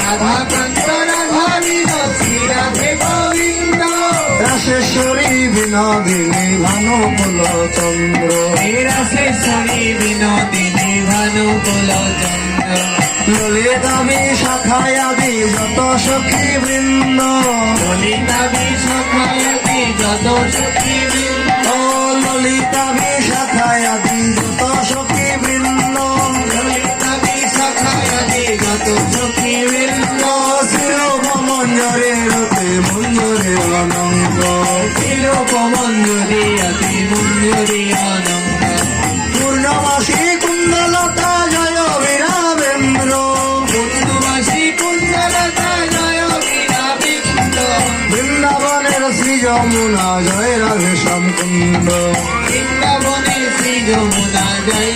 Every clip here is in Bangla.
রাধাকান্ত রাধা বিনোদী রাধে গোবিন্দ রাসেশ্বরী বিনোদিনী ভানুকুল চন্দ্র রাসেশ্বরী বিনোদিনী ভানুকুল চন্দ্র ললিতাবি শাখায়াদি যত সখী বৃন্দ ললিতাবি শাখায়াদি যত সখী বৃন্দ ললিতাবি শাখায়াদি যত সখী বৃন্দ ললিতাবি শাখায়াদি যত সখী বৃন্দ শিরোপমঞ্জরে রতে মঞ্জরে অনঙ্গ শিরোপমঞ্জরি অতি মঞ্জরি অনঙ্গ পূর্ণমাসী কুণ্ডলতা জয় বীরাবেন্দ্র পূর্ণমাসী কুণ্ডলতা জয় বীরাবেন্দ্র বৃন্দাবনের শ্রী যমুনা জয় রাধে শ্যামকুণ্ড বৃন্দাবনে শ্রী যমুনা জয়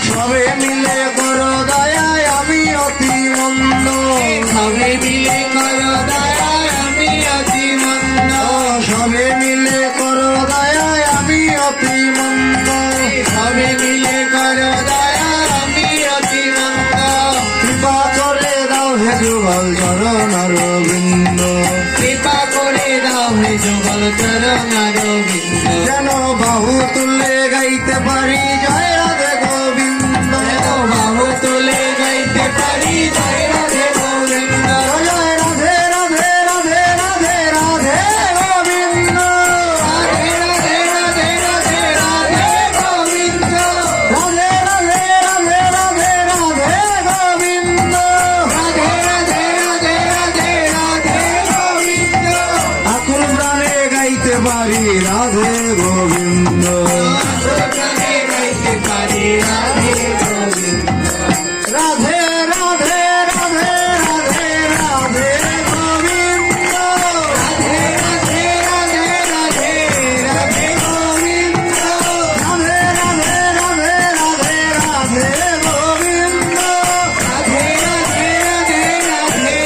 সবে মিলে কর দয়ায় আমি অতি মন্দ সবে মিলে কর দয়ায় আমি অতি মন্দ সবে মিলে কর দয়ায় আমি অতি মন্দ সবে মিলে কর দয়ায় আমি অতি মন্দ কৃপা করে দাও হে যুগল চরণ অরবিন্দ কৃপা করে দাও হে যুগল চরণ অরবিন্দ যেন বাহু তুলে গাইতে পারি জয় রাধে গোবিন্দ বাহু তুলে গাইতে পারি জয় রাধে গোবিন্দ জয় রাধে রাধে রাধে রাধে রাধে গোবিন্দ রাধে রাধে রাধে রাধে রাধে গোবিন্দ রাধে রাধে রাধে রাধে রাধে গোবিন্দ রাধে রাধে রাধে রাধে রাধে গোবিন্দ আকুল প্রাণে গাইতে পারি রাধে গোবিন্দ রাধে গাইতে পারি রাধে গোবিন্দ রাধে রাধে রাধে রাধে রাধে গোবিন্দ রাধে রাধে রাধে রাধে রাধে গোবিন্দ রাধে রাধে রাধে রাধে রাধে গোবিন্দ রাধে রাধে রাধে রাধে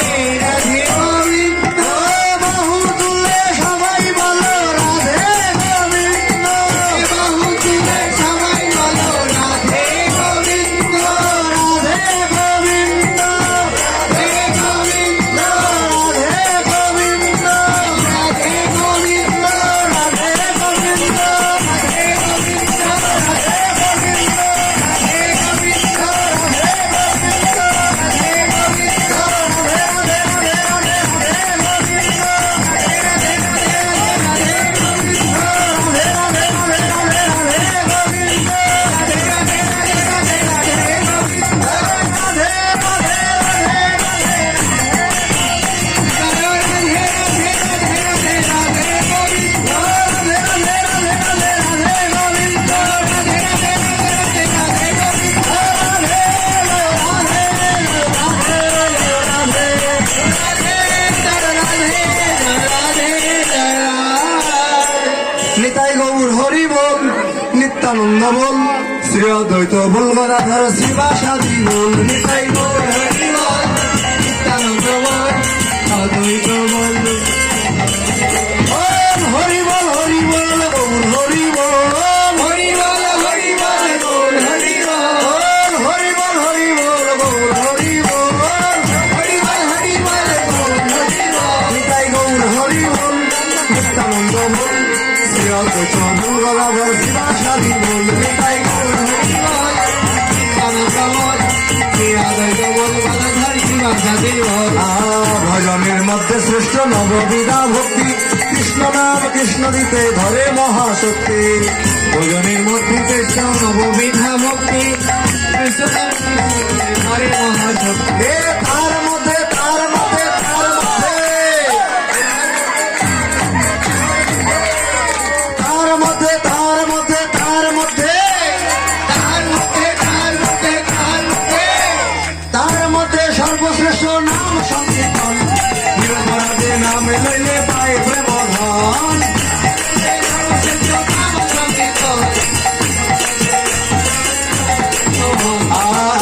রাধে গোবিন্দ বাহু তুলে সবাই বলো রাধে গোবিন্দ বাহু তুলে সবাই বলো রাধে গোবিন্দ রাধে গোবিন্দ রাধে গোবিন্দ রাধে গোবিন্দ রাধে গোবিন্দ রাধে গোবিন্দ রাধে গোবিন্দ রাধে গোবিন্দ রাধে গোবিন্দ রাধে গোবিন্দ নিতাই গৌর হরি বল নিত্যানন্দ বল শ্রী অদ্বৈত বল গদাধর শিবাসাদি বল নিতাই গৌর হরি বল নিত্যানন্দ বল অদ্বৈত বল হরি বল হরি বল গৌর হরি বল হরি বল হরি বল গৌর হরি বল হরি বল হরি বল গৌর হরি বল হরি বল হরি বল গৌর হরি বল নিতাই গৌর হরি বল নিত্যানন্দ বল শ্রী অদ্বৈত বল গদাধর শিবাসাদি বল নিতাই গৌর হরি বল নিত্যানন্দ বল শ্রী অদ্বৈত বল গদাধর শিবাসাদি বল ভজনের মধ্যে শ্রেষ্ঠ নববিধা ভক্তি কৃষ্ণ নাম কৃষ্ণ দিতে ধরে মহাশক্তি ভজনের মধ্যে কৃষ্ণ নববিধা ভক্তি কৃষ্ণ হরে মহাশক্তি এ তার মধ্যে তার মধ্যে তার মধ্যে তার মধ্যে তার মধ্যে তার মধ্যে তার মধ্যে তার মধ্যে তার মধ্যে তার মধ্যে সর্বশ্রেষ্ঠ নাম সংকীর্তন নিরপরাধে নাম লইলে পায় প্রেম ধন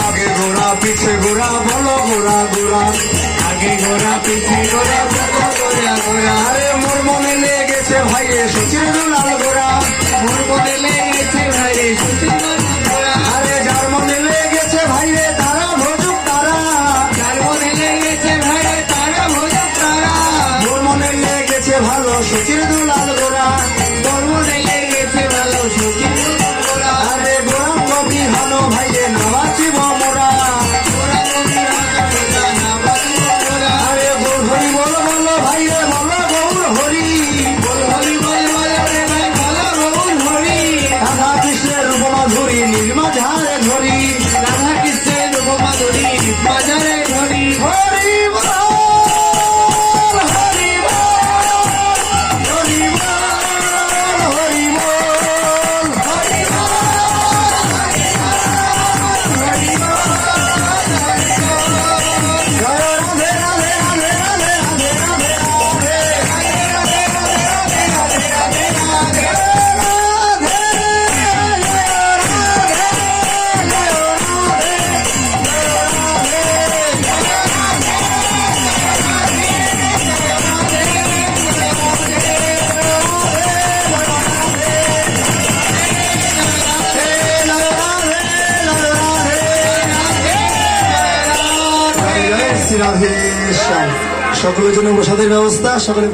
আগে গোড়া পিছে গোড়া বলো গোড়া গোড়া আগে ঘোরা পিছে ঘোরা ঘোরা ঘোরা আরে মোর মনে লেগেছে ভাইয়ে সচির দুলাল গোড়া মোর মনে লেগেছে ভাইরে সুন্দর ঘোরা আরে যার মনে লেগেছে ভাইরে তারা ভজুক তারা যার সচির দুলাল গোরা কর্ম নেই গেছে ভালো সখী গোরা আরে গোরাঙ্গ বিহন ভাইরে নামাচিব মোরা গোরা কবি হানা না বাজু গোরা আরে গৌর হরি বল বল ভাইরে বল গৌর হরি বল হরি বল বল রে ভাই ভালো গৌর হরি রাধা কৃষ্ণের রূপ মাধুরী নির্মাঝারে ধরি রাধা কৃষ্ণের রূপ মাধুরী বাজারে ধরি হরি বল হরি বল হরি বল হরি বল হরি জয় রাধে রাধে রাধে রাধে রাধে রাধে রাধে শ্যাম সকলের জন্য প্রসাদের ব্যবস্থা সকলে